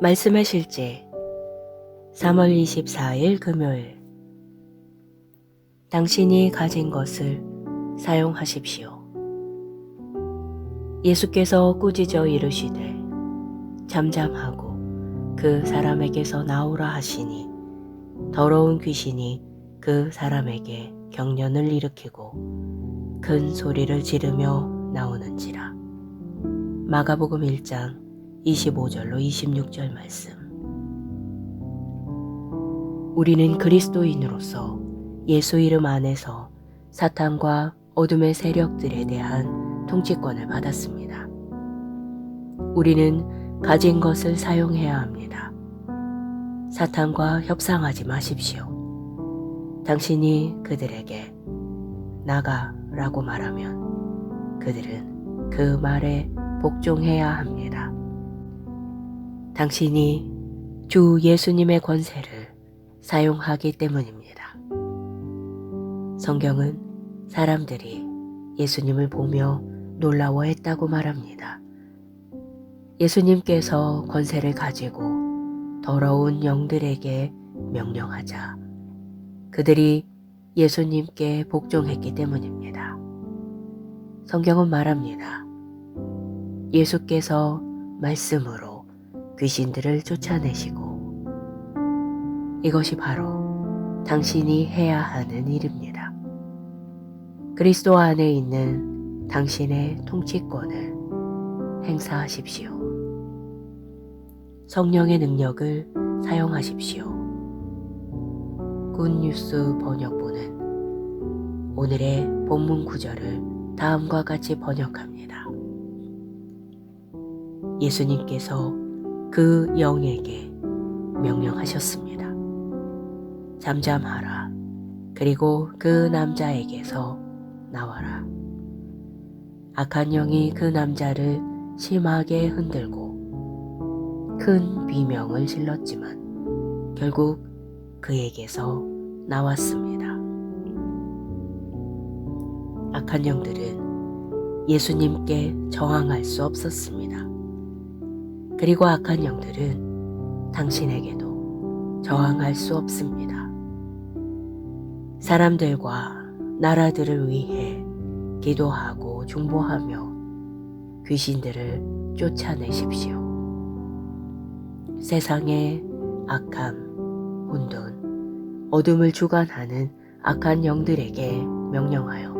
말씀의 실제 3월 24일 금요일. 당신이 가진 것을 사용하십시오. 예수께서 꾸짖어 이르시되 잠잠하고 그 사람에게서 나오라 하시니 더러운 귀신이 그 사람에게 경련을 일으키고 큰 소리를 지르며 나오는지라. 마가복음 1장 25절로 26절 말씀. 우리는 그리스도인으로서 예수 이름 안에서 사탄과 어둠의 세력들에 대한 통치권을 받았습니다. 우리는 가진 것을 사용해야 합니다. 사탄과 협상하지 마십시오. 당신이 그들에게 나가라고 말하면 그들은 그 말에 복종해야 합니다. 당신이 주 예수님의 권세를 사용하기 때문입니다. 성경은 사람들이 예수님을 보며 놀라워했다고 말합니다. 예수님께서 권세를 가지고 더러운 영들에게 명령하자 그들이 예수님께 복종했기 때문입니다. 성경은 말합니다. 예수께서 말씀으로 귀신들을 쫓아내시고 이것이 바로 당신이 해야 하는 일입니다. 그리스도 안에 있는 당신의 통치권을 행사하십시오. 성령의 능력을 사용하십시오. 굿뉴스 번역본은 오늘의 본문 구절을 다음과 같이 번역합니다. 예수님께서 그 영에게 명령하셨습니다. 잠잠하라. 그리고 그 남자에게서 나와라. 악한 영이 그 남자를 심하게 흔들고 큰 비명을 질렀지만 결국 그에게서 나왔습니다. 악한 영들은 예수님께 저항할 수 없었습니다. 그리고 악한 영들은 당신에게도 저항할 수 없습니다. 사람들과 나라들을 위해 기도하고 중보하며 귀신들을 쫓아내십시오. 세상의 악함, 혼돈, 어둠을 주관하는 악한 영들에게 명령하여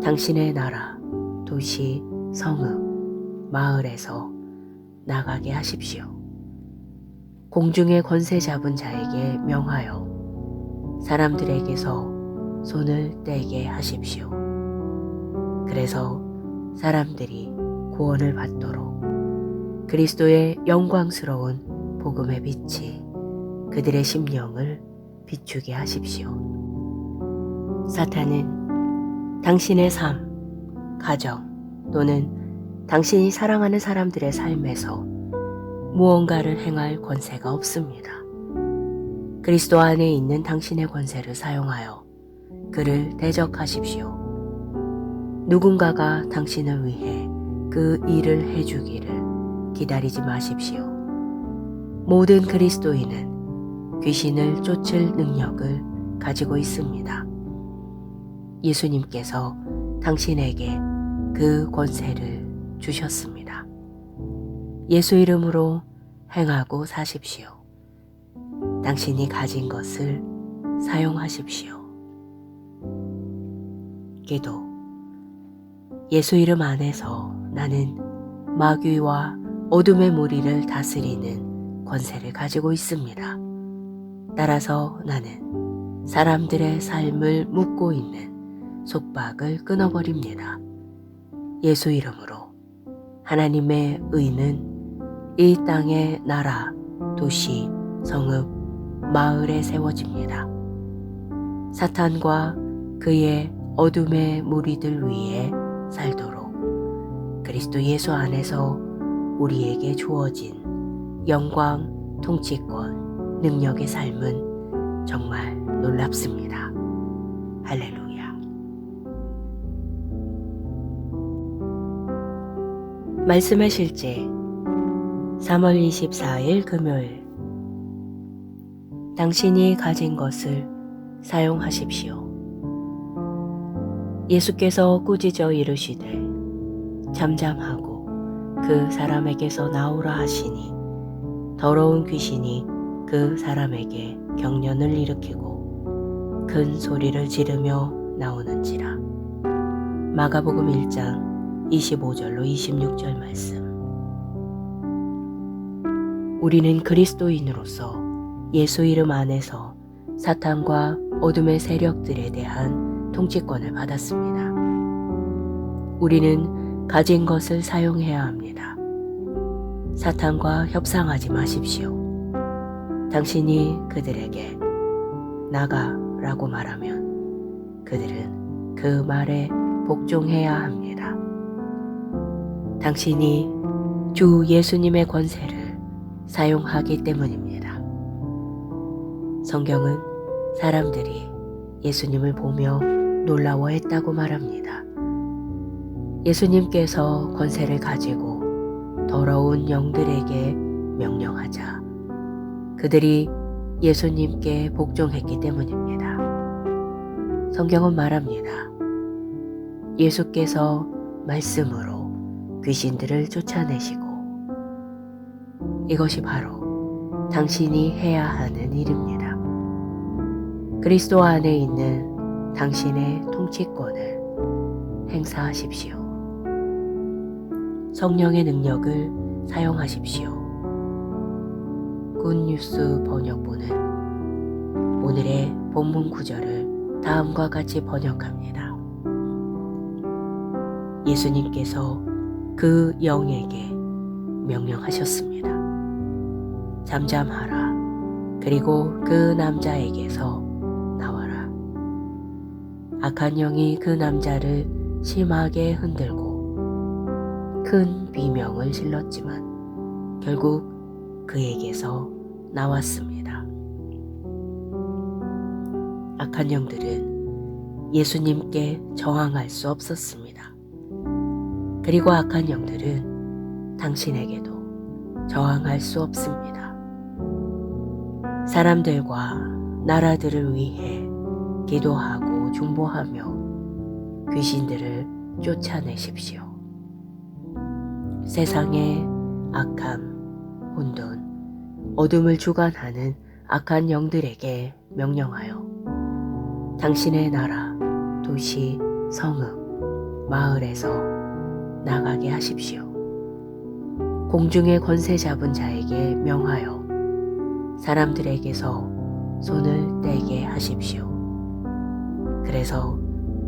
당신의 나라, 도시, 성읍, 마을에서 나가게 하십시오. 공중의 권세 잡은 자에게 명하여 사람들에게서 손을 떼게 하십시오. 그래서 사람들이 구원을 받도록 그리스도의 영광스러운 복음의 빛이 그들의 심령을 비추게 하십시오. 사탄은 당신의 삶, 가정 또는 당신이 사랑하는 사람들의 삶에서 무언가를 행할 권세가 없습니다. 그리스도 안에 있는 당신의 권세를 사용하여 그를 대적하십시오. 누군가가 당신을 위해 그 일을 해주기를 기다리지 마십시오. 모든 그리스도인은 귀신을 쫓을 능력을 가지고 있습니다. 예수님께서 당신에게 그 권세를 주셨습니다. 예수 이름으로 행하고 사십시오. 당신이 가진 것을 사용하십시오. 기도. 예수 이름 안에서 나는 마귀와 어둠의 무리를 다스리는 권세를 가지고 있습니다. 따라서 나는 사람들의 삶을 묶고 있는 속박을 끊어버립니다. 예수 이름으로 하나님의 의는 이 땅의 나라, 도시, 성읍, 마을에 세워집니다. 사탄과 그의 어둠의 무리들 위에 살도록 그리스도 예수 안에서 우리에게 주어진 영광, 통치권, 능력의 삶은 정말 놀랍습니다. 할렐루야. 말씀의 실제 3월 24일 금요일. 당신이 가진 것을 사용하십시오. 예수께서 꾸짖어 이르시되 잠잠하고 그 사람에게서 나오라 하시니 더러운 귀신이 그 사람에게 경련을 일으키고 큰 소리를 지르며 나오는지라. 마가복음 1장 25절로 26절 말씀. 우리는 그리스도인으로서 예수 이름 안에서 사탄과 어둠의 세력들에 대한 통치권을 받았습니다. 우리는 가진 것을 사용해야 합니다. 사탄과 협상하지 마십시오. 당신이 그들에게 나가라고 말하면 그들은 그 말에 복종해야 합니다. 당신이 주 예수님의 권세를 사용하기 때문입니다. 성경은 사람들이 예수님을 보며 놀라워했다고 말합니다. 예수님께서 권세를 가지고 더러운 영들에게 명령하자 그들이 예수님께 복종했기 때문입니다. 성경은 말합니다. 예수께서 말씀으로 귀신들을 쫓아내시고 이것이 바로 당신이 해야 하는 일입니다. 그리스도 안에 있는 당신의 통치권을 행사하십시오. 성령의 능력을 사용하십시오. 굿뉴스 번역본은 오늘의 본문 구절을 다음과 같이 번역합니다. 예수님께서 그 영에게 명령하셨습니다. 잠잠하라. 그리고 그 남자에게서 나와라. 악한 영이 그 남자를 심하게 흔들고 큰 비명을 질렀지만 결국 그에게서 나왔습니다. 악한 영들은 예수님께 저항할 수 없었습니다. 그리고 악한 영들은 당신에게도 저항할 수 없습니다. 사람들과 나라들을 위해 기도하고 중보하며 귀신들을 쫓아내십시오. 세상의 악함, 혼돈, 어둠을 주관하는 악한 영들에게 명령하여 당신의 나라, 도시, 성읍, 마을에서 나가게 하십시오. 공중의 권세 잡은 자에게 명하여 사람들에게서 손을 떼게 하십시오. 그래서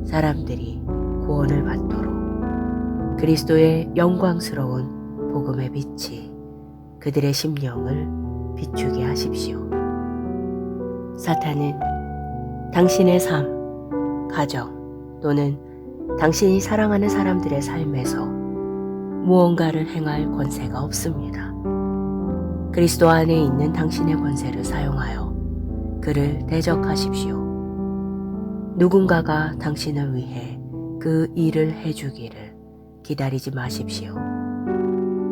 사람들이 구원을 받도록 그리스도의 영광스러운 복음의 빛이 그들의 심령을 비추게 하십시오. 사탄은 당신의 삶, 가정 또는 당신이 사랑하는 사람들의 삶에서 무언가를 행할 권세가 없습니다. 그리스도 안에 있는 당신의 권세를 사용하여 그를 대적하십시오. 누군가가 당신을 위해 그 일을 해주기를 기다리지 마십시오.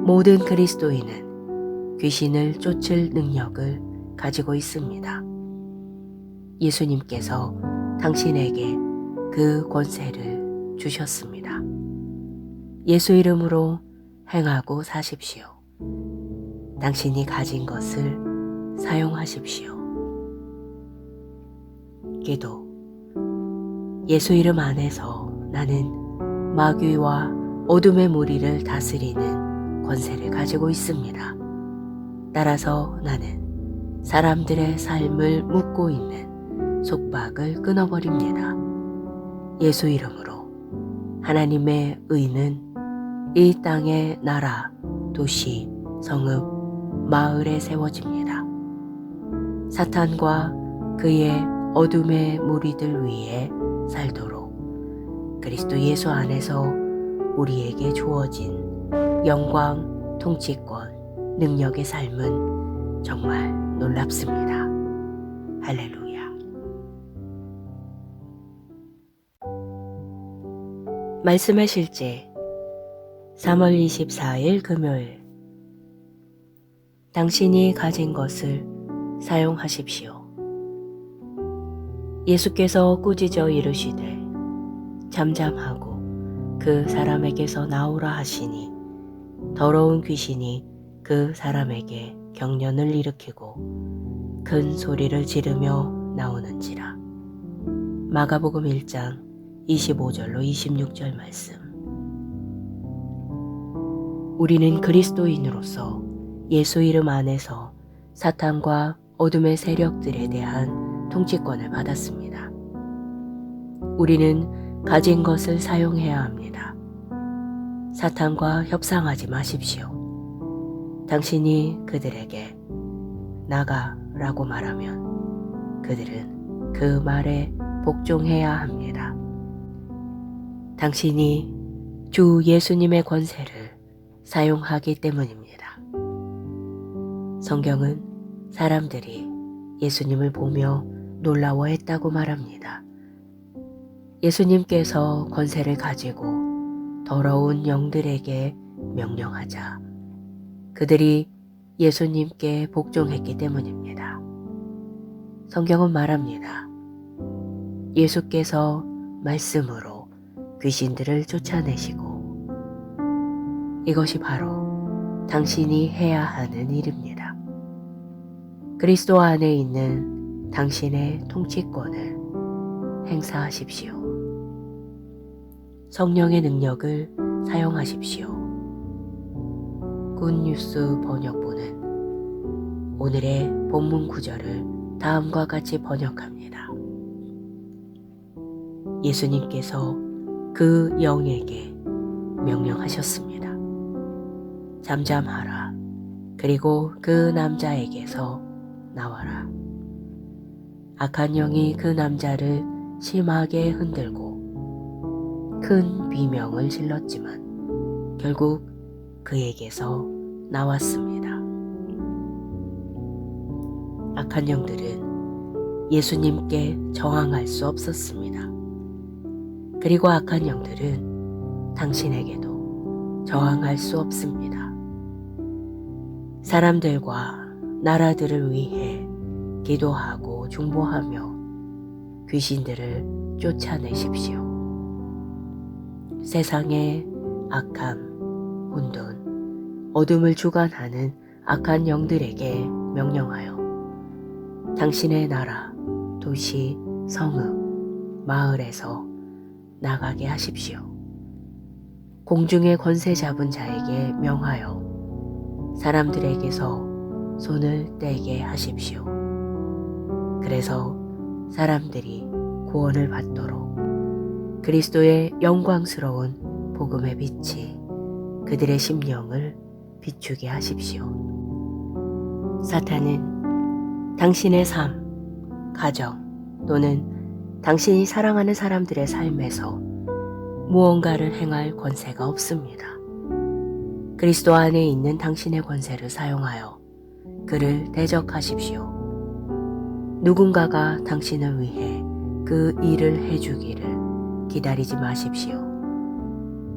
모든 그리스도인은 귀신을 쫓을 능력을 가지고 있습니다. 예수님께서 당신에게 그 권세를 주셨습니다. 예수 이름으로 행하고 사십시오. 당신이 가진 것을 사용하십시오. 기도. 예수 이름 안에서 나는 마귀와 어둠의 무리를 다스리는 권세를 가지고 있습니다. 따라서 나는 사람들의 삶을 묶고 있는 속박을 끊어버립니다. 예수 이름으로 하나님의 의는 이 땅의 나라, 도시, 성읍, 마을에 세워집니다. 사탄과 그의 어둠의 무리들 위에 살도록 그리스도 예수 안에서 우리에게 주어진 영광, 통치권, 능력의 삶은 정말 놀랍습니다. 할렐루야. 말씀의 실제 3월 24일 금요일. 당신이 가진 것을 사용하십시오. 예수께서 꾸짖어 이르시되 잠잠하고 그 사람에게서 나오라 하시니 더러운 귀신이 그 사람에게 경련을 일으키고 큰 소리를 지르며 나오는지라. 마가복음 1장 25절로 26절 말씀. 우리는 그리스도인으로서 예수 이름 안에서 사탄과 어둠의 세력들에 대한 통치권을 받았습니다. 우리는 가진 것을 사용해야 합니다. 사탄과 협상하지 마십시오. 당신이 그들에게 나가라고 말하면 그들은 그 말에 복종해야 합니다. 당신이 주 예수님의 권세를 사용하기 때문입니다. 성경은 사람들이 예수님을 보며 놀라워했다고 말합니다. 예수님께서 권세를 가지고 더러운 영들에게 명령하자 그들이 예수님께 복종했기 때문입니다. 성경은 말합니다. 예수께서 말씀으로 귀신들을 쫓아내시고 이것이 바로 당신이 해야 하는 일입니다. 그리스도 안에 있는 당신의 통치권을 행사하십시오. 성령의 능력을 사용하십시오. 굿뉴스 번역본은 오늘의 본문 구절을 다음과 같이 번역합니다. 예수님께서 그 영에게 명령하셨습니다. 잠잠하라. 그리고 그 남자에게서 나와라. 악한 영이 그 남자를 심하게 흔들고 큰 비명을 질렀지만 결국 그에게서 나왔습니다. 악한 영들은 예수님께 저항할 수 없었습니다. 그리고 악한 영들은 당신에게도 저항할 수 없습니다. 사람들과 나라들을 위해 기도하고 중보하며 귀신들을 쫓아내십시오. 세상의 악함, 혼돈, 어둠을 주관하는 악한 영들에게 명령하여 당신의 나라, 도시, 성읍, 마을에서 나가게 하십시오. 공중의 권세 잡은 자에게 명하여 사람들에게서 손을 떼게 하십시오. 그래서 사람들이 구원을 받도록 그리스도의 영광스러운 복음의 빛이 그들의 심령을 비추게 하십시오. 사탄은 당신의 삶, 가정 또는 당신이 사랑하는 사람들의 삶에서 무언가를 행할 권세가 없습니다. 그리스도 안에 있는 당신의 권세를 사용하여 그를 대적하십시오. 누군가가 당신을 위해 그 일을 해주기를 기다리지 마십시오.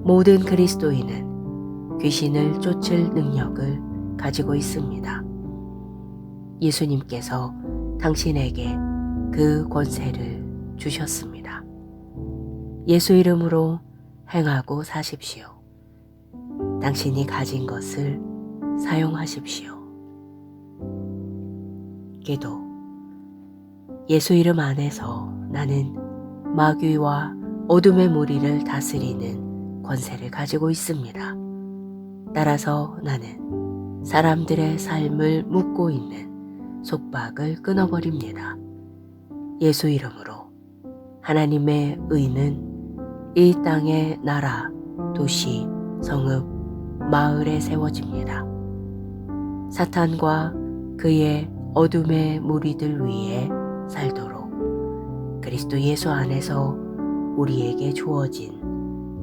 모든 그리스도인은 귀신을 쫓을 능력을 가지고 있습니다. 예수님께서 당신에게 그 권세를 주셨습니다. 예수 이름으로 행하고 사십시오. 당신이 가진 것을 사용하십시오. 기도. 예수 이름 안에서 나는 마귀와 어둠의 무리를 다스리는 권세를 가지고 있습니다. 따라서 나는 사람들의 삶을 묶고 있는 속박을 끊어버립니다. 예수 이름으로 하나님의 의는 이 땅의 나라, 도시, 성읍, 마을에 세워집니다. 사탄과 그의 어둠의 무리들 위에 살도록 그리스도 예수 안에서 우리에게 주어진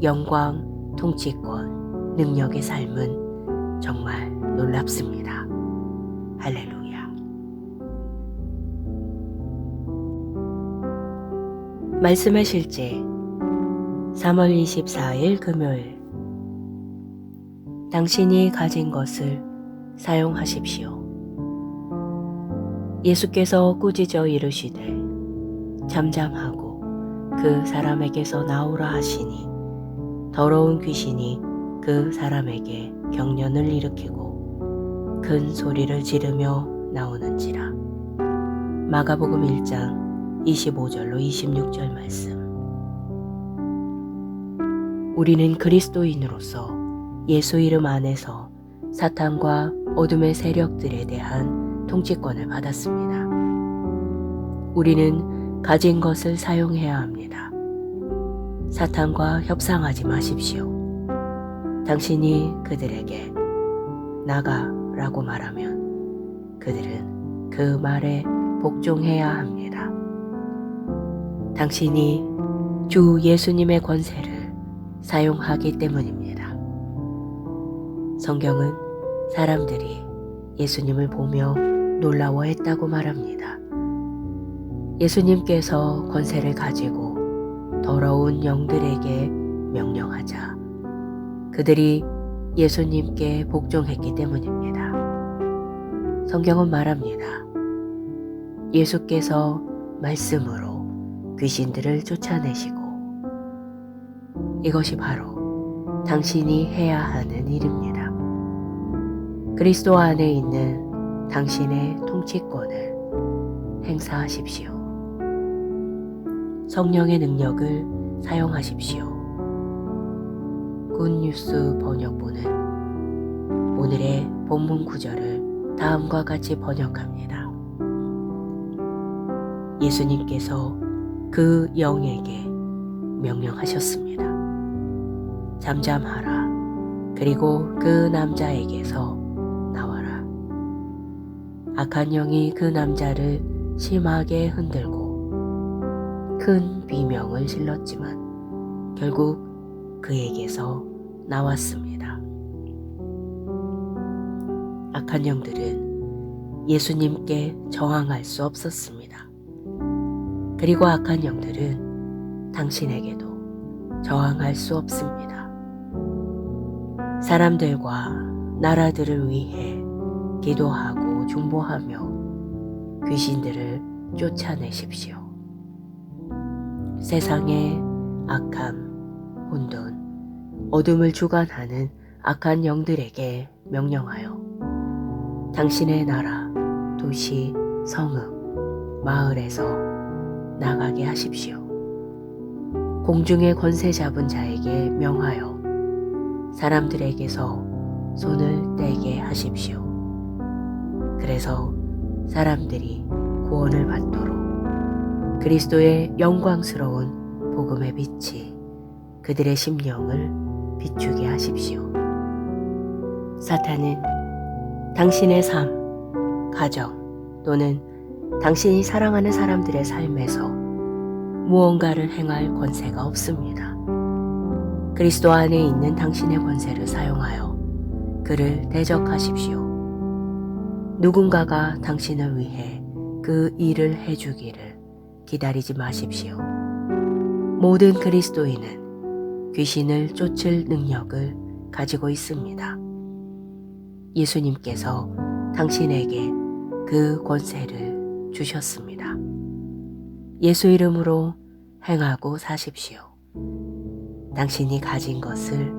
영광, 통치권, 능력의 삶은 정말 놀랍습니다. 할렐루야. 말씀의 실제 3월 24일 금요일. 당신이 가진 것을 사용하십시오. 예수께서 꾸짖어 이르시되 잠잠하고 그 사람에게서 나오라 하시니 더러운 귀신이 그 사람에게 경련을 일으키고 큰 소리를 지르며 나오는지라. 마가복음 1장 25절로 26절 말씀. 우리는 그리스도인으로서 예수 이름 안에서 사탄과 어둠의 세력들에 대한 통치권을 받았습니다. 우리는 가진 것을 사용해야 합니다. 사탄과 협상하지 마십시오. 당신이 그들에게 나가라고 말하면 그들은 그 말에 복종해야 합니다. 당신이 주 예수님의 권세를 사용하기 때문입니다. 성경은 사람들이 예수님을 보며 놀라워했다고 말합니다. 예수님께서 권세를 가지고 더러운 영들에게 명령하자 그들이 예수님께 복종했기 때문입니다. 성경은 말합니다. 예수께서 말씀으로 귀신들을 쫓아내시고 이것이 바로 당신이 해야 하는 일입니다. 그리스도 안에 있는 당신의 통치권을 행사하십시오. 성령의 능력을 사용하십시오. 굿뉴스 번역본은 오늘의 본문 구절을 다음과 같이 번역합니다. 예수님께서 그 영에게 명령하셨습니다. 잠잠하라. 그리고 그 남자에게서 나와라. 악한 영이 그 남자를 심하게 흔들고 큰 비명을 질렀지만 결국 그에게서 나왔습니다. 악한 영들은 예수님께 저항할 수 없었습니다. 그리고 악한 영들은 당신에게도 저항할 수 없습니다. 사람들과 나라들을 위해 기도하고 중보하며 귀신들을 쫓아내십시오. 세상의 악함, 혼돈, 어둠을 주관하는 악한 영들에게 명령하여 당신의 나라, 도시, 성읍, 마을에서 나가게 하십시오. 공중의 권세 잡은 자에게 명하여 사람들에게서 손을 떼게 하십시오. 그래서 사람들이 구원을 받도록 그리스도의 영광스러운 복음의 빛이 그들의 심령을 비추게 하십시오. 사탄은 당신의 삶, 가정 또는 당신이 사랑하는 사람들의 삶에서 무언가를 행할 권세가 없습니다. 그리스도 안에 있는 당신의 권세를 사용하여 그를 대적하십시오. 누군가가 당신을 위해 그 일을 해주기를 기다리지 마십시오. 모든 그리스도인은 귀신을 쫓을 능력을 가지고 있습니다. 예수님께서 당신에게 그 권세를 주셨습니다. 예수 이름으로 행하고 사십시오. 당신이 가진 것을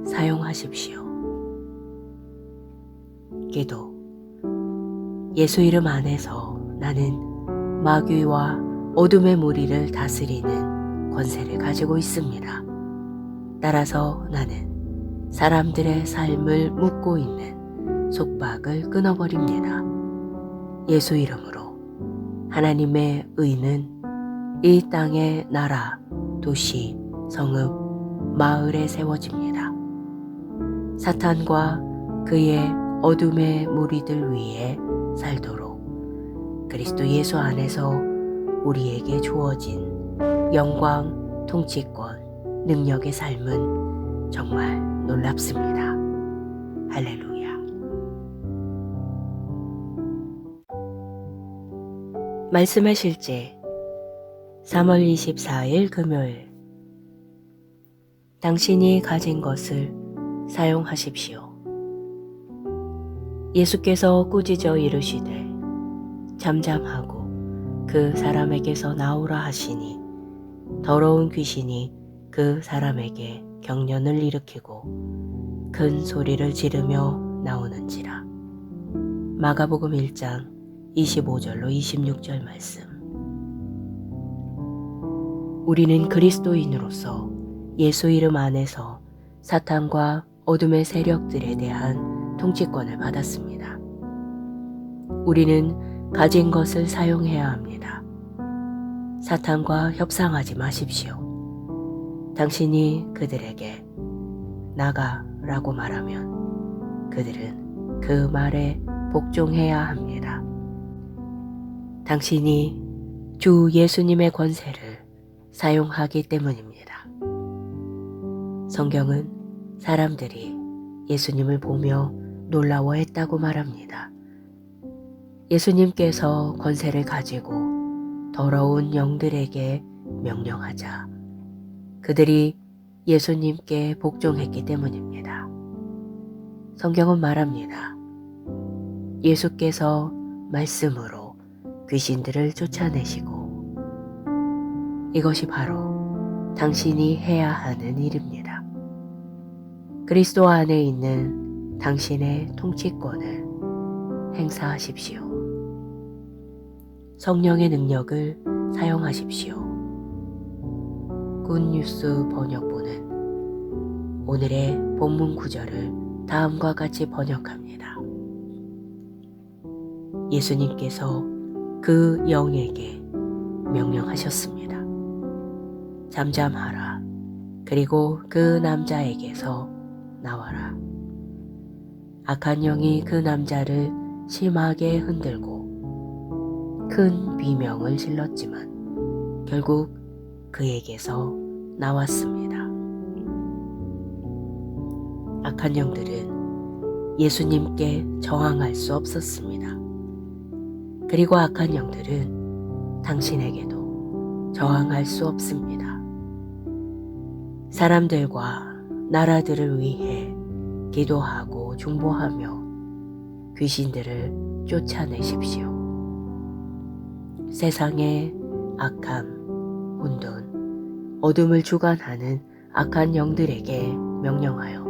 사용하십시오. 기도. 예수 이름 안에서 나는 마귀와 어둠의 무리를 다스리는 권세를 가지고 있습니다. 따라서 나는 사람들의 삶을 묶고 있는 속박을 끊어버립니다. 예수 이름으로 하나님의 의는 이 땅의 나라, 도시, 성읍, 마을에 세워집니다. 사탄과 그의 어둠의 무리들 위에 살도록 그리스도 예수 안에서 우리에게 주어진 영광, 통치권, 능력의 삶은 정말 놀랍습니다. 할렐루야. 말씀의 실제 3월 24일 금요일. 당신이 가진 것을 사용하십시오. 예수께서 꾸짖어 이르시되 잠잠하고 그 사람에게서 나오라 하시니 더러운 귀신이 그 사람에게 경련을 일으키고 큰 소리를 지르며 나오는지라. 마가복음 1장 25절로 26절 말씀. 우리는 그리스도인으로서 예수 이름 안에서 사탄과 어둠의 세력들에 대한 통치권을 받았습니다. 우리는 가진 것을 사용해야 합니다. 사탄과 협상하지 마십시오. 당신이 그들에게 나가라고 말하면 그들은 그 말에 복종해야 합니다. 당신이 주 예수님의 권세를 사용하기 때문입니다. 성경은 사람들이 예수님을 보며 놀라워했다고 말합니다. 예수님께서 권세를 가지고 더러운 영들에게 명령하자 그들이 예수님께 복종했기 때문입니다. 성경은 말합니다. 예수께서 말씀으로 귀신들을 쫓아내시고 이것이 바로 당신이 해야 하는 일입니다. 그리스도 안에 있는 당신의 통치권을 행사하십시오. 성령의 능력을 사용하십시오. 굿뉴스 번역본은 오늘의 본문 구절을 다음과 같이 번역합니다. 예수님께서 그 영에게 명령하셨습니다. 잠잠하라. 그리고 그 남자에게서 나와라. 악한 영이 그 남자를 심하게 흔들고 큰 비명을 질렀지만 결국 그에게서 나왔습니다. 악한 영들은 예수님께 저항할 수 없었습니다. 그리고 악한 영들은 당신에게도 저항할 수 없습니다. 사람들과 나라들을 위해 기도하고 중보하며 귀신들을 쫓아내십시오. 세상의 악함, 혼돈, 어둠을 주관하는 악한 영들에게 명령하여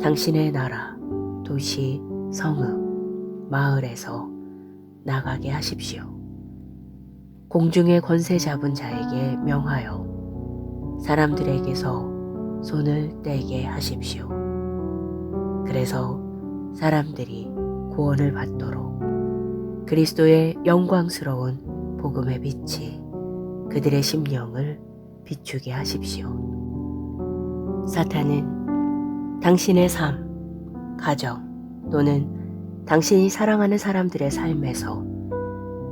당신의 나라, 도시, 성읍, 마을에서 나가게 하십시오. 공중의 권세 잡은 자에게 명하여 사람들에게서 손을 떼게 하십시오. 그래서 사람들이 구원을 받도록 그리스도의 영광스러운 복음의 빛이 그들의 심령을 비추게 하십시오. 사탄은 당신의 삶, 가정 또는 당신이 사랑하는 사람들의 삶에서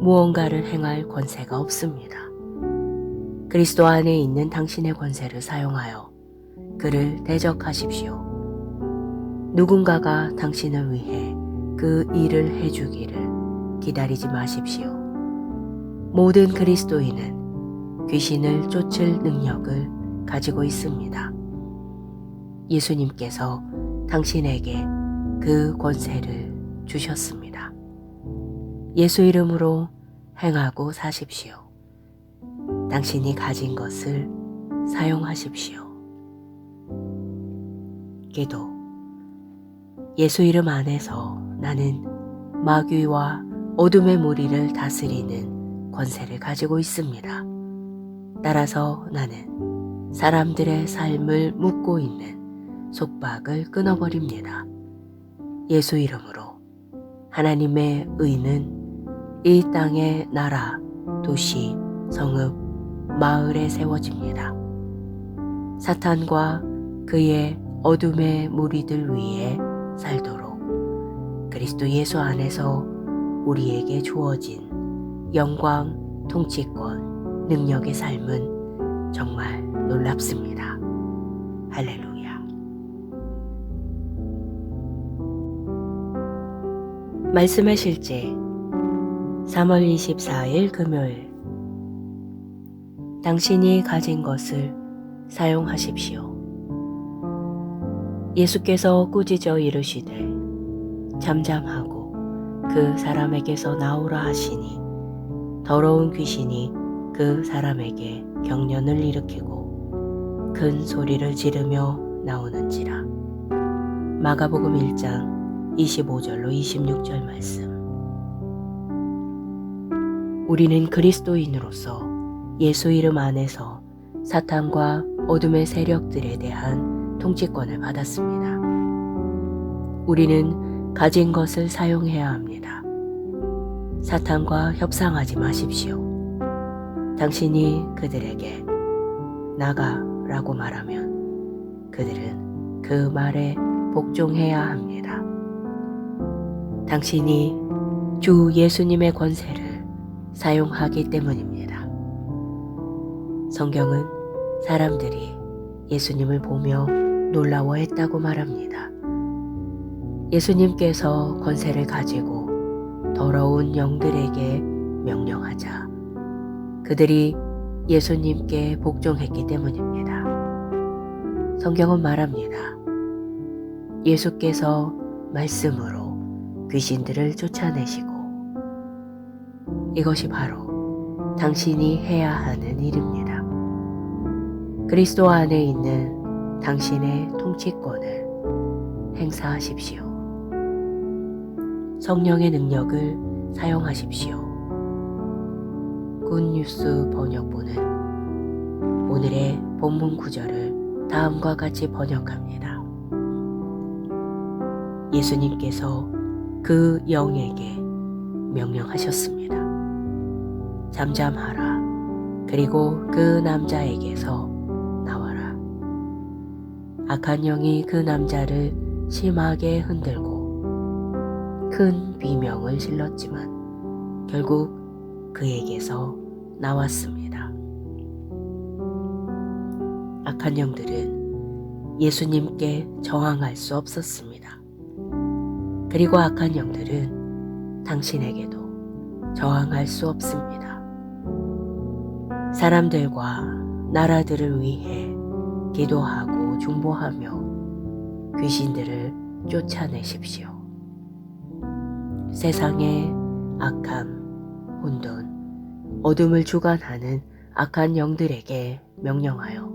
무언가를 행할 권세가 없습니다. 그리스도 안에 있는 당신의 권세를 사용하여 그를 대적하십시오. 누군가가 당신을 위해 그 일을 해주기를 기다리지 마십시오. 모든 그리스도인은 귀신을 쫓을 능력을 가지고 있습니다. 예수님께서 당신에게 그 권세를 주셨습니다. 예수 이름으로 행하고 사십시오. 당신이 가진 것을 사용하십시오. 기도. 예수 이름 안에서 나는 마귀와 어둠의 무리를 다스리는 권세를 가지고 있습니다. 따라서 나는 사람들의 삶을 묶고 있는 속박을 끊어버립니다. 예수 이름으로 하나님의 의는 이 땅의 나라, 도시, 성읍, 마을에 세워집니다. 사탄과 그의 어둠의 무리들 위에 살도록 그리스도 예수 안에서 우리에게 주어진 영광, 통치권, 능력의 삶은 정말 놀랍습니다. 할렐루야. 말씀의 실제 3월 24일 금요일. 당신이 가진 것을 사용하십시오. 예수께서 꾸짖어 이르시되 잠잠하고 그 사람에게서 나오라 하시니 더러운 귀신이 그 사람에게 경련을 일으키고 큰 소리를 지르며 나오는지라. 마가복음 1장 25절로 26절 말씀. 우리는 그리스도인으로서 예수 이름 안에서 사탄과 어둠의 세력들에 대한 통치권을 받았습니다. 우리는 가진 것을 사용해야 합니다. 사탄과 협상하지 마십시오. 당신이 그들에게 나가라고 말하면 그들은 그 말에 복종해야 합니다. 당신이 주 예수님의 권세를 사용하기 때문입니다. 성경은 사람들이 예수님을 보며 놀라워했다고 말합니다. 예수님께서 권세를 가지고 더러운 영들에게 명령하자 그들이 예수님께 복종했기 때문입니다. 성경은 말합니다. 예수께서 말씀으로 귀신들을 쫓아내시고 이것이 바로 당신이 해야 하는 일입니다. 그리스도 안에 있는 당신의 통치권을 행사하십시오. 성령의 능력을 사용하십시오. 굿뉴스 번역본은 오늘의 본문 구절을 다음과 같이 번역합니다. 예수님께서 그 영에게 명령하셨습니다. 잠잠하라. 그리고 그 남자에게서 나와라. 악한 영이 그 남자를 심하게 흔들고 큰 비명을 질렀지만 결국 그에게서 나왔습니다. 악한 영들은 예수님께 저항할 수 없었습니다. 그리고 악한 영들은 당신에게도 저항할 수 없습니다. 사람들과 나라들을 위해 기도하고 중보하며 귀신들을 쫓아내십시오. 세상의 악함, 혼돈, 어둠을 주관하는 악한 영들에게 명령하여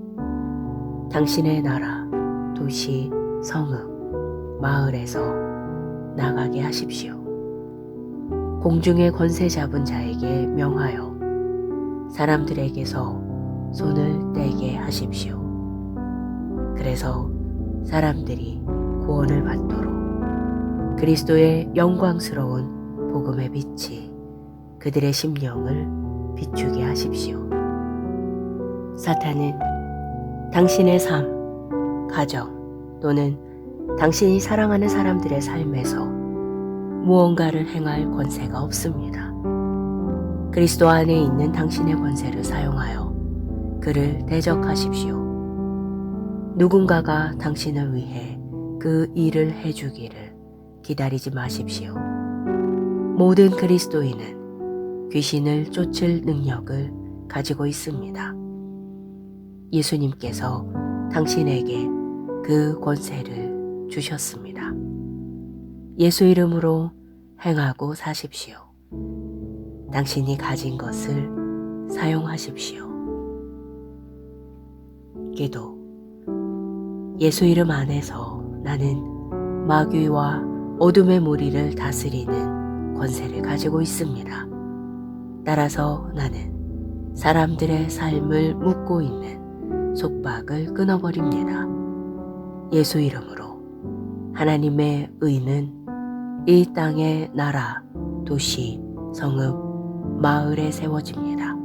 당신의 나라, 도시, 성읍, 마을에서 나가게 하십시오. 공중의 권세 잡은 자에게 명하여 사람들에게서 손을 떼게 하십시오. 그래서 사람들이 구원을 받도록 그리스도의 영광스러운 복음의 빛이 그들의 심령을 비추게 하십시오. 사탄은 당신의 삶, 가정 또는 당신이 사랑하는 사람들의 삶에서 무언가를 행할 권세가 없습니다. 그리스도 안에 있는 당신의 권세를 사용하여 그를 대적하십시오. 누군가가 당신을 위해 그 일을 해주기를 기다리지 마십시오. 모든 그리스도인은 귀신을 쫓을 능력을 가지고 있습니다. 예수님께서 당신에게 그 권세를 주셨습니다. 예수 이름으로 행하고 사십시오. 당신이 가진 것을 사용하십시오. 기도. 예수 이름 안에서 나는 마귀와 어둠의 무리를 다스리는 권세를 가지고 있습니다. 따라서 나는 사람들의 삶을 묶고 있는 속박을 끊어버립니다. 예수 이름으로 하나님의 의는 이 땅의 나라, 도시, 성읍, 마을에 세워집니다.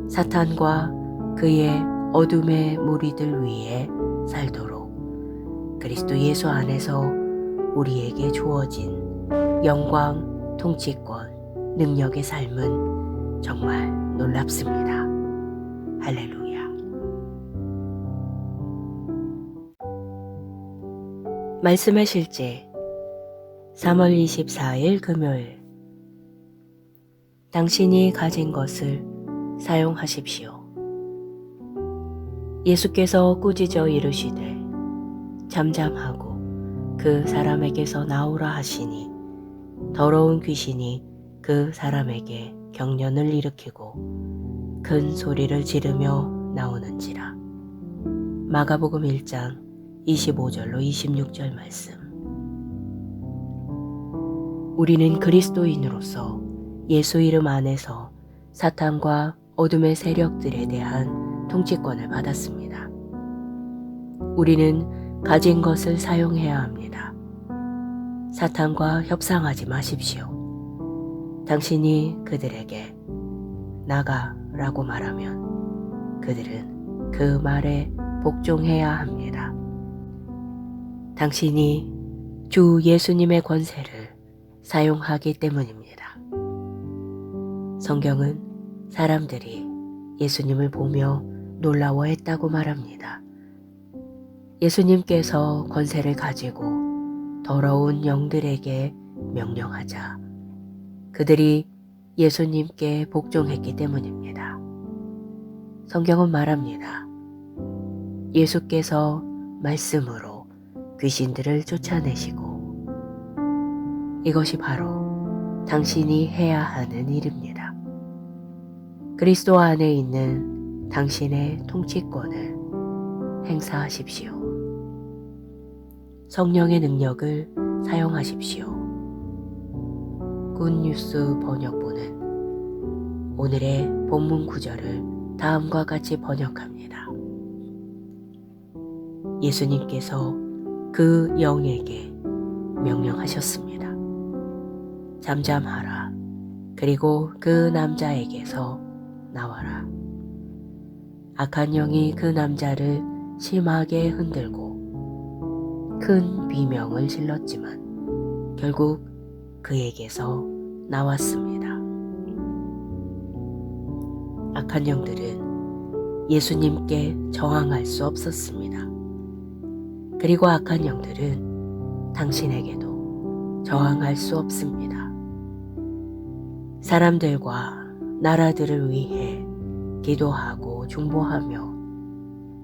사탄과 그의 어둠의 무리들 위에 살도록 그리스도 예수 안에서 우리에게 주어진 영광, 통치권, 능력의 삶은 정말 놀랍습니다. 할렐루야. 말씀의 실제 3월 24일 금요일. 당신이 가진 것을 사용하십시오. 예수께서 꾸짖어 이르시되 잠잠하고 그 사람에게서 나오라 하시니 더러운 귀신이 그 사람에게 경련을 일으키고 큰 소리를 지르며 나오는지라. 마가복음 1장 25절로 26절 말씀. 우리는 그리스도인으로서 예수 이름 안에서 사탄과 어둠의 세력들에 대한 통치권을 받았습니다. 우리는 가진 것을 사용해야 합니다. 사탄과 협상하지 마십시오. 당신이 그들에게 나가라고 말하면 그들은 그 말에 복종해야 합니다. 당신이 주 예수님의 권세를 사용하기 때문입니다. 성경은 사람들이 예수님을 보며 놀라워했다고 말합니다. 예수님께서 권세를 가지고 더러운 영들에게 명령하자 그들이 예수님께 복종했기 때문입니다. 성경은 말합니다. 예수께서 말씀으로 귀신들을 쫓아내시고 이것이 바로 당신이 해야 하는 일입니다. 그리스도 안에 있는 당신의 통치권을 행사하십시오. 성령의 능력을 사용하십시오. 굿뉴스 번역본은 오늘의 본문 구절을 다음과 같이 번역합니다. 예수님께서 그 영에게 명령하셨습니다. 잠잠하라. 그리고 그 남자에게서 나와라. 악한 영이 그 남자를 심하게 흔들고 큰 비명을 질렀지만 결국 그에게서 나왔습니다. 악한 영들은 예수님께 저항할 수 없었습니다. 그리고 악한 영들은 당신에게도 저항할 수 없습니다. 사람들과 나라들을 위해 기도하고 중보하며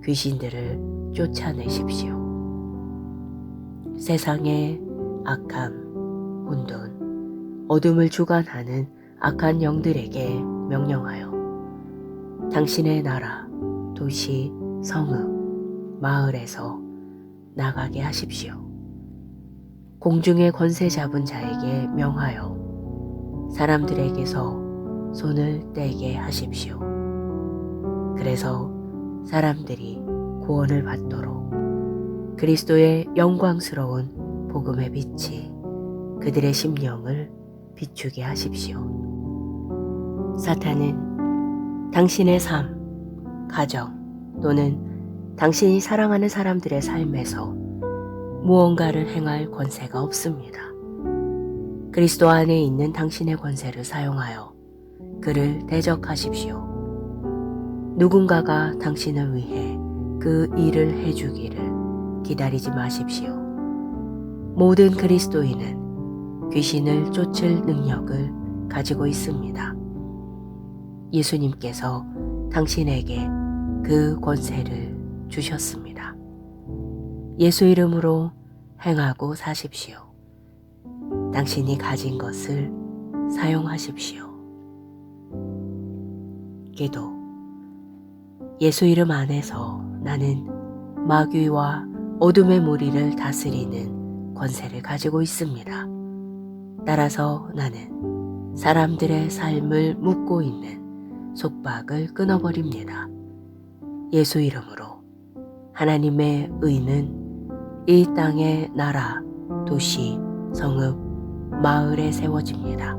귀신들을 쫓아내십시오. 세상의 악함, 혼돈, 어둠을 주관하는 악한 영들에게 명령하여 당신의 나라, 도시, 성읍, 마을에서 나가게 하십시오. 공중의 권세 잡은 자에게 명하여 사람들에게서 손을 떼게 하십시오. 그래서 사람들이 구원을 받도록 그리스도의 영광스러운 복음의 빛이 그들의 심령을 비추게 하십시오. 사탄은 당신의 삶, 가정 또는 당신이 사랑하는 사람들의 삶에서 무언가를 행할 권세가 없습니다. 그리스도 안에 있는 당신의 권세를 사용하여 그를 대적하십시오. 누군가가 당신을 위해 그 일을 해주기를 기다리지 마십시오. 모든 그리스도인은 귀신을 쫓을 능력을 가지고 있습니다. 예수님께서 당신에게 그 권세를 주셨습니다. 예수 이름으로 행하고 사십시오. 당신이 가진 것을 사용하십시오. 기도. 예수 이름 안에서 나는 마귀와 어둠의 무리를 다스리는 권세를 가지고 있습니다. 따라서 나는 사람들의 삶을 묶고 있는 속박을 끊어버립니다. 예수 이름으로 하나님의 의는 이 땅의 나라, 도시, 성읍, 마을에 세워집니다.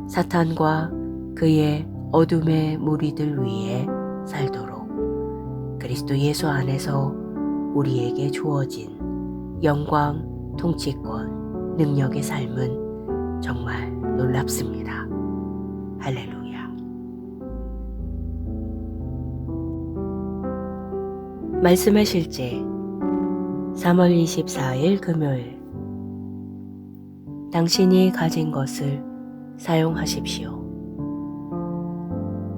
사탄과 그의 어둠의 무리들 위에 살도록 그리스도 예수 안에서 우리에게 주어진 영광, 통치권, 능력의 삶은 정말 놀랍습니다. 할렐루야. 말씀의 실제 3월 24일 금요일. 당신이 가진 것을 사용하십시오.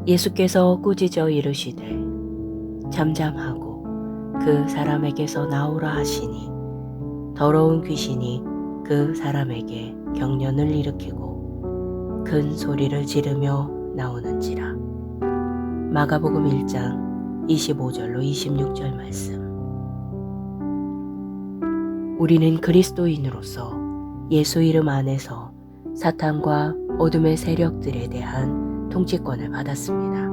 예수께서 꾸짖어 이르시되 잠잠하고 그 사람에게서 나오라 하시니 더러운 귀신이 그 사람에게 경련을 일으키고 큰 소리를 지르며 나오는지라. 마가복음 1장 25절로 26절 말씀. 우리는 그리스도인으로서 예수 이름 안에서 사탄과 어둠의 세력들에 대한 통치권을 받았습니다.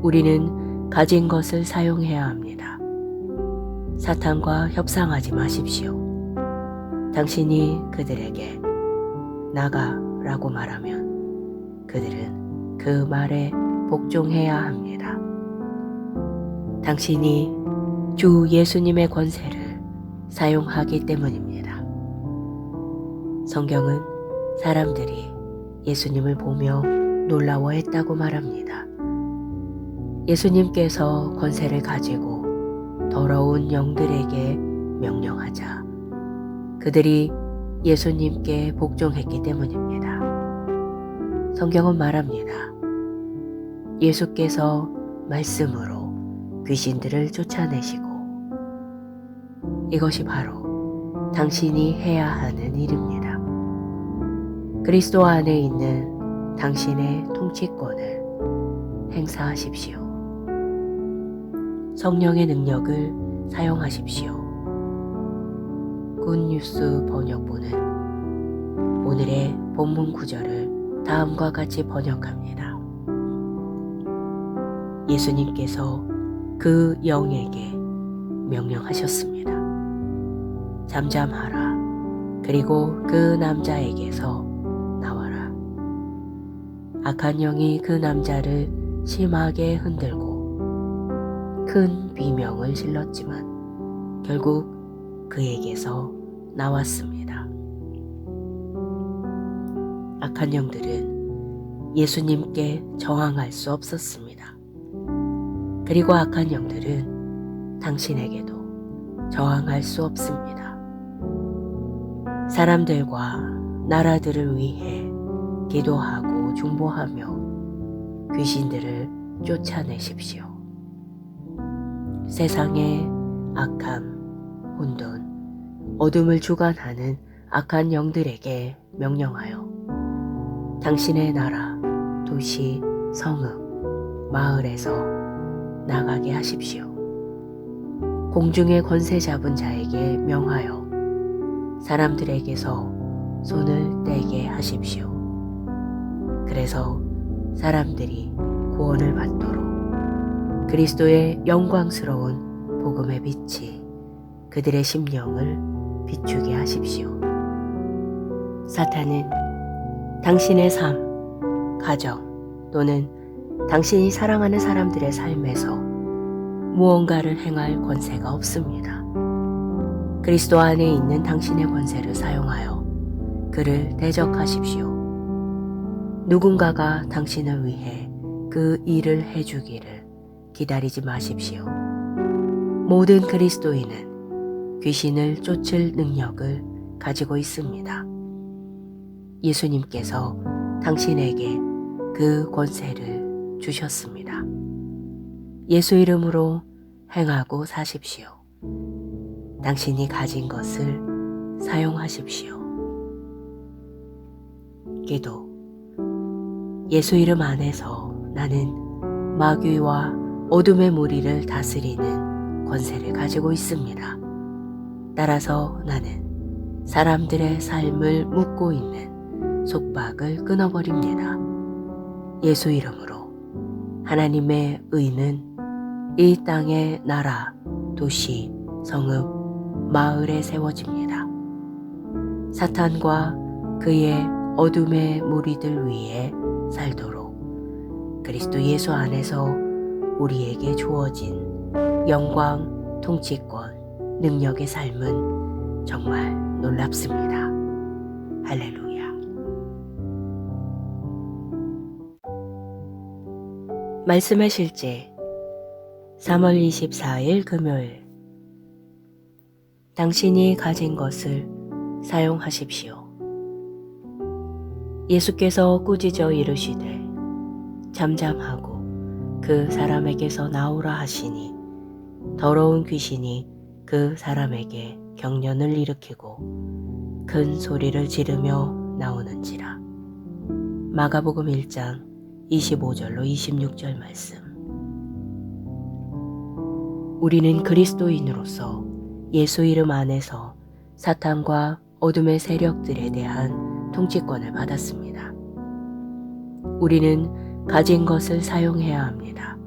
우리는 가진 것을 사용해야 합니다. 사탄과 협상하지 마십시오. 당신이 그들에게 나가라고 말하면 그들은 그 말에 복종해야 합니다. 당신이 주 예수님의 권세를 사용하기 때문입니다. 성경은 사람들이 예수님을 보며 놀라워했다고 말합니다. 예수님께서 권세를 가지고 더러운 영들에게 명령하자 그들이 예수님께 복종했기 때문입니다. 성경은 말합니다. 예수께서 말씀으로 귀신들을 쫓아내시고 이것이 바로 당신이 해야 하는 일입니다. 그리스도 안에 있는 당신의 통치권을 행사하십시오. 성령의 능력을 사용하십시오. 굿뉴스 번역본은 오늘의 본문 구절을 다음과 같이 번역합니다. 예수님께서 그 영에게 명령하셨습니다. 잠잠하라. 그리고 그 남자에게서 나와라. 악한 영이 그 남자를 심하게 흔들고 큰 비명을 질렀지만 결국 그에게서 나왔습니다. 악한 영들은 예수님께 저항할 수 없었습니다. 그리고 악한 영들은 당신에게도 저항할 수 없습니다. 사람들과 나라들을 위해 기도하고 중보하며 귀신들을 쫓아내십시오. 세상의 악함, 혼돈, 어둠을 주관하는 악한 영들에게 명령하여 당신의 나라, 도시, 성읍, 마을에서 나가게 하십시오. 공중의 권세 잡은 자에게 명하여 사람들에게서 손을 떼게 하십시오. 그래서 사람들이 구원을 받도록 그리스도의 영광스러운 복음의 빛이 그들의 심령을 비추게 하십시오. 사탄은 당신의 삶, 가정 또는 당신이 사랑하는 사람들의 삶에서 무언가를 행할 권세가 없습니다. 그리스도 안에 있는 당신의 권세를 사용하여 그를 대적하십시오. 누군가가 당신을 위해 그 일을 해주기를 기다리지 마십시오. 모든 그리스도인은 귀신을 쫓을 능력을 가지고 있습니다. 예수님께서 당신에게 그 권세를 주셨습니다. 예수 이름으로 행하고 사십시오. 당신이 가진 것을 사용하십시오. 기도. 예수 이름 안에서 나는 마귀와 어둠의 무리를 다스리는 권세를 가지고 있습니다. 따라서 나는 사람들의 삶을 묶고 있는 속박을 끊어버립니다. 예수 이름으로 하나님의 의는 이 땅의 나라, 도시, 성읍, 마을에 세워집니다. 사탄과 그의 어둠의 무리들 위에 살도록 그리스도 예수 안에서 우리에게 주어진 영광, 통치권, 능력의 삶은 정말 놀랍습니다. 할렐루야. 말씀의 실제 3월 24일 금요일. 당신이 가진 것을 사용하십시오. 예수께서 꾸짖어 이르시되 잠잠하고 그 사람에게서 나오라 하시니 더러운 귀신이 그 사람에게 경련을 일으키고 큰 소리를 지르며 나오는지라. 마가복음 1장 25절로 26절 말씀. 우리는 그리스도인으로서 예수 이름 안에서 사탄과 어둠의 세력들에 대한 통치권을 받았습니다. 우리는 가진 것을 사용해야 합니다.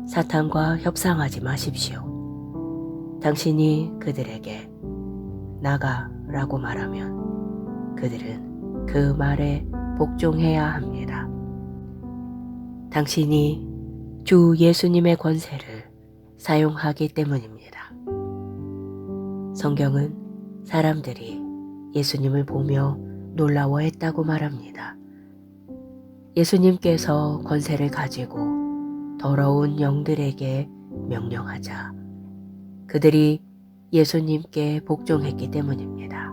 사탄과 협상하지 마십시오. 당신이 그들에게 나가라고 말하면 그들은 그 말에 복종해야 합니다. 당신이 주 예수님의 권세를 사용하기 때문입니다. 성경은 사람들이 예수님을 보며 놀라워했다고 말합니다. 예수님께서 권세를 가지고 더러운 영들에게 명령하자 그들이 예수님께 복종했기 때문입니다.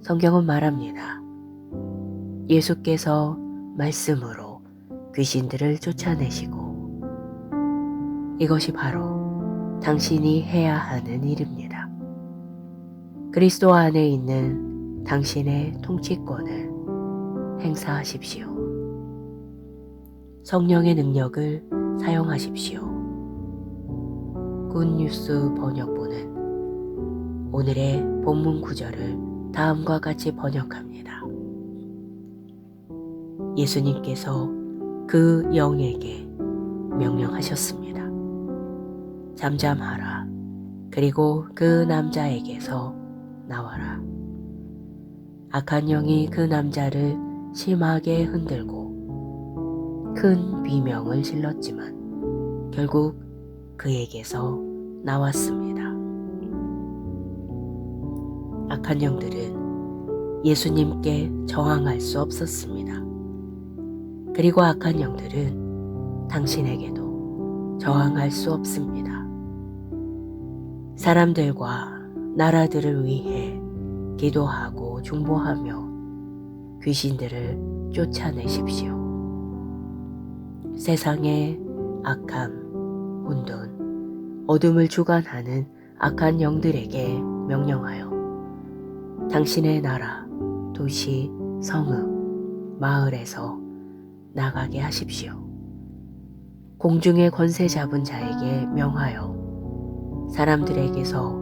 성경은 말합니다. 예수께서 말씀으로 귀신들을 쫓아내시고 이것이 바로 당신이 해야 하는 일입니다. 그리스도 안에 있는 당신의 통치권을 행사하십시오. 성령의 능력을 사용하십시오. 굿뉴스 번역본은 오늘의 본문 구절을 다음과 같이 번역합니다. 예수님께서 그 영에게 명령하셨습니다. 잠잠하라. 그리고 그 남자에게서 나와라. 악한 영이 그 남자를 심하게 흔들고 큰 비명을 질렀지만 결국 그에게서 나왔습니다. 악한 영들은 예수님께 저항할 수 없었습니다. 그리고 악한 영들은 당신에게도 저항할 수 없습니다. 사람들과 나라들을 위해 기도하고 중보하며 귀신들을 쫓아내십시오. 세상의 악함, 혼돈, 어둠을 주관하는 악한 영들에게 명령하여 당신의 나라, 도시, 성읍, 마을에서 나가게 하십시오. 공중의 권세 잡은 자에게 명하여 사람들에게서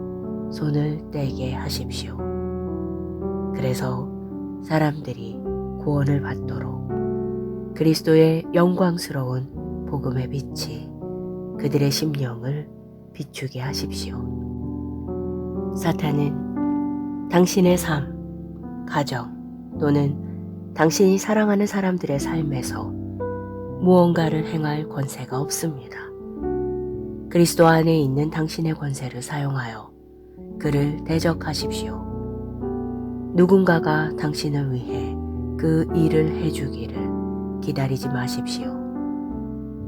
손을 떼게 하십시오. 그래서 사람들이 구원을 받도록 그리스도의 영광스러운 복음의 빛이 그들의 심령을 비추게 하십시오. 사탄은 당신의 삶, 가정 또는 당신이 사랑하는 사람들의 삶에서 무언가를 행할 권세가 없습니다. 그리스도 안에 있는 당신의 권세를 사용하여 그를 대적하십시오. 누군가가 당신을 위해 그 일을 해주기를 기다리지 마십시오.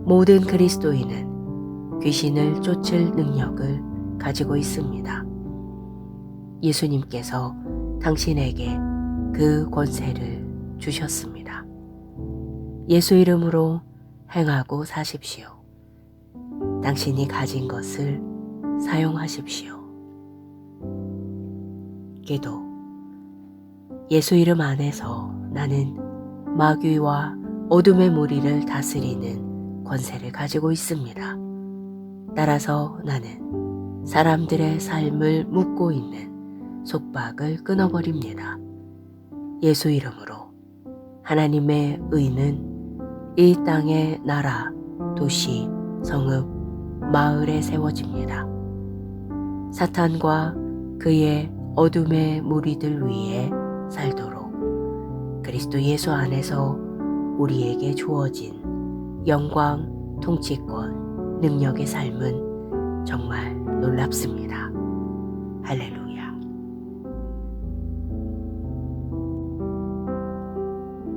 모든 그리스도인은 귀신을 쫓을 능력을 가지고 있습니다. 예수님께서 당신에게 그 권세를 주셨습니다. 예수 이름으로 행하고 사십시오. 당신이 가진 것을 사용하십시오. 기도. 예수 이름 안에서 나는 마귀와 어둠의 무리를 다스리는 권세를 가지고 있습니다. 따라서 나는 사람들의 삶을 묶고 있는 속박을 끊어버립니다. 예수 이름으로 하나님의 의는 이 땅의 나라, 도시, 성읍, 마을에 세워집니다. 사탄과 그의 어둠의 무리들 위에 살도록 그리스도 예수 안에서 우리에게 주어진 영광, 통치권, 능력의 삶은 정말 놀랍습니다. 할렐루야.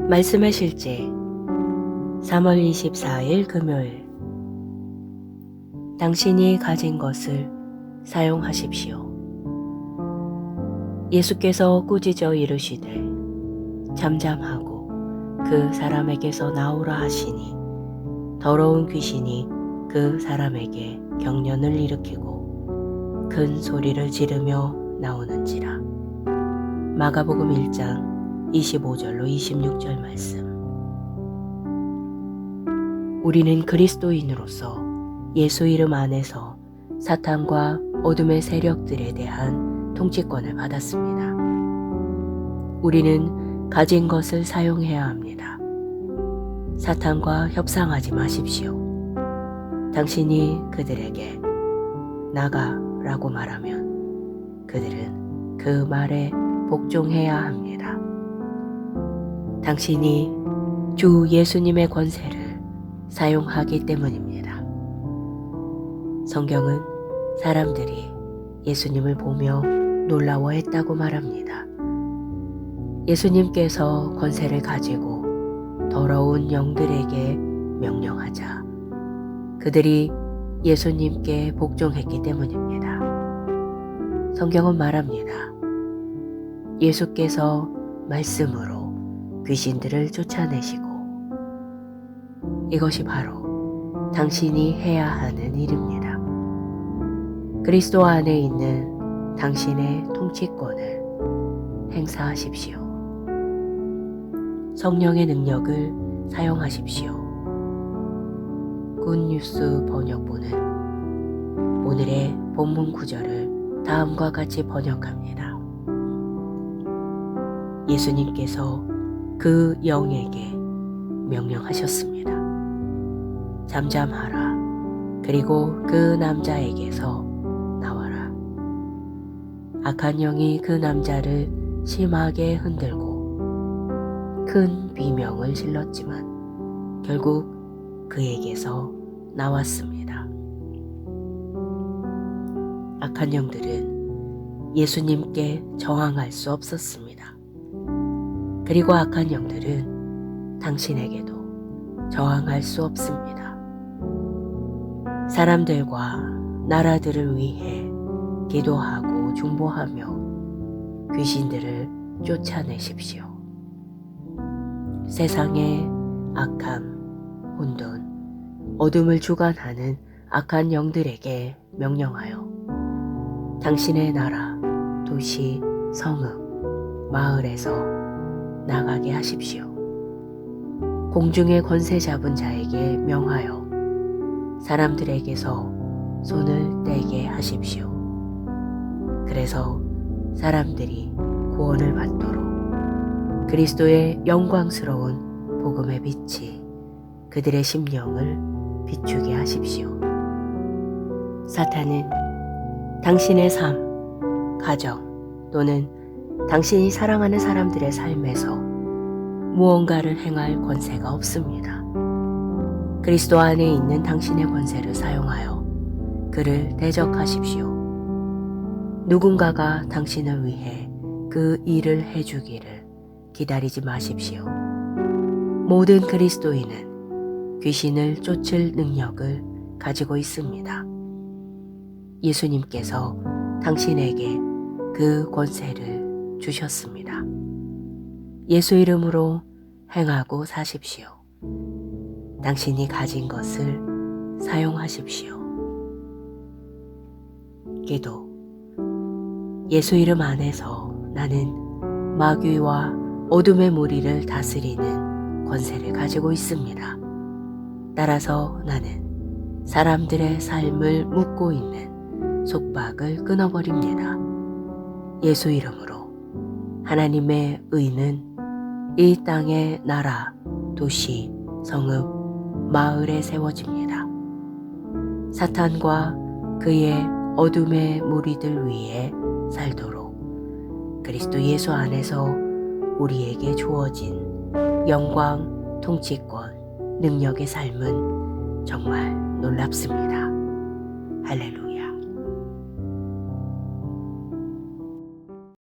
말씀의 실제 3월 24일 금요일. 당신이 가진 것을 사용하십시오. 예수께서 꾸짖어 이르시되 잠잠하고 그 사람에게서 나오라 하시니 더러운 귀신이 그 사람에게 경련을 일으키고 큰 소리를 지르며 나오는지라. 마가복음 1장 25절로 26절 말씀. 우리는 그리스도인으로서 예수 이름 안에서 사탄과 어둠의 세력들에 대한 통치권을 받았습니다. 우리는 가진 것을 사용해야 합니다. 사탄과 협상하지 마십시오. 당신이 그들에게 나가라고 말하면 그들은 그 말에 복종해야 합니다. 당신이 주 예수님의 권세를 사용하기 때문입니다. 성경은 사람들이 예수님을 보며 놀라워했다고 말합니다. 예수님께서 권세를 가지고 더러운 영들에게 명령하자 그들이 예수님께 복종했기 때문입니다. 성경은 말합니다. 예수께서 말씀으로 귀신들을 쫓아내시고 이것이 바로 당신이 해야 하는 일입니다. 그리스도 안에 있는 당신의 통치권을 행사하십시오. 성령의 능력을 사용하십시오. 굿뉴스 번역본은 오늘의 본문 구절을 다음과 같이 번역합니다. 예수님께서 그 영에게 명령하셨습니다. 잠잠하라. 그리고 그 남자에게서 나와라. 악한 영이 그 남자를 심하게 흔들고 큰 비명을 질렀지만 결국 그에게서 나왔습니다. 악한 영들은 예수님께 저항할 수 없었습니다. 그리고 악한 영들은 당신에게도 저항할 수 없습니다. 사람들과 나라들을 위해 기도하고 중보하며 귀신들을 쫓아내십시오. 세상의 악함, 혼돈, 어둠을 주관하는 악한 영들에게 명령하여 당신의 나라, 도시, 성읍, 마을에서 나가게 하십시오. 공중의 권세 잡은 자에게 명하여 사람들에게서 손을 떼게 하십시오. 그래서 사람들이 구원을 받도록 그리스도의 영광스러운 복음의 빛이 그들의 심령을 비추게 하십시오. 사탄은 당신의 삶, 가정 또는 당신이 사랑하는 사람들의 삶에서 무언가를 행할 권세가 없습니다. 그리스도 안에 있는 당신의 권세를 사용하여 그를 대적하십시오. 누군가가 당신을 위해 그 일을 해주기를 기다리지 마십시오. 모든 그리스도인은 귀신을 쫓을 능력을 가지고 있습니다. 예수님께서 당신에게 그 권세를 주셨습니다. 예수 이름으로 행하고 사십시오. 당신이 가진 것을 사용하십시오. 기도. 예수 이름 안에서 나는 마귀와 어둠의 무리를 다스리는 권세를 가지고 있습니다. 따라서 나는 사람들의 삶을 묶고 있는 속박을 끊어버립니다. 예수 이름으로 하나님의 의는 이 땅의 나라, 도시, 성읍, 마을에 세워집니다. 사탄과 그의 어둠의 무리들 위에 살도록 그리스도 예수 안에서 우리에게 주어진 영광, 통치권, 능력의 삶은 정말 놀랍습니다. 할렐루야.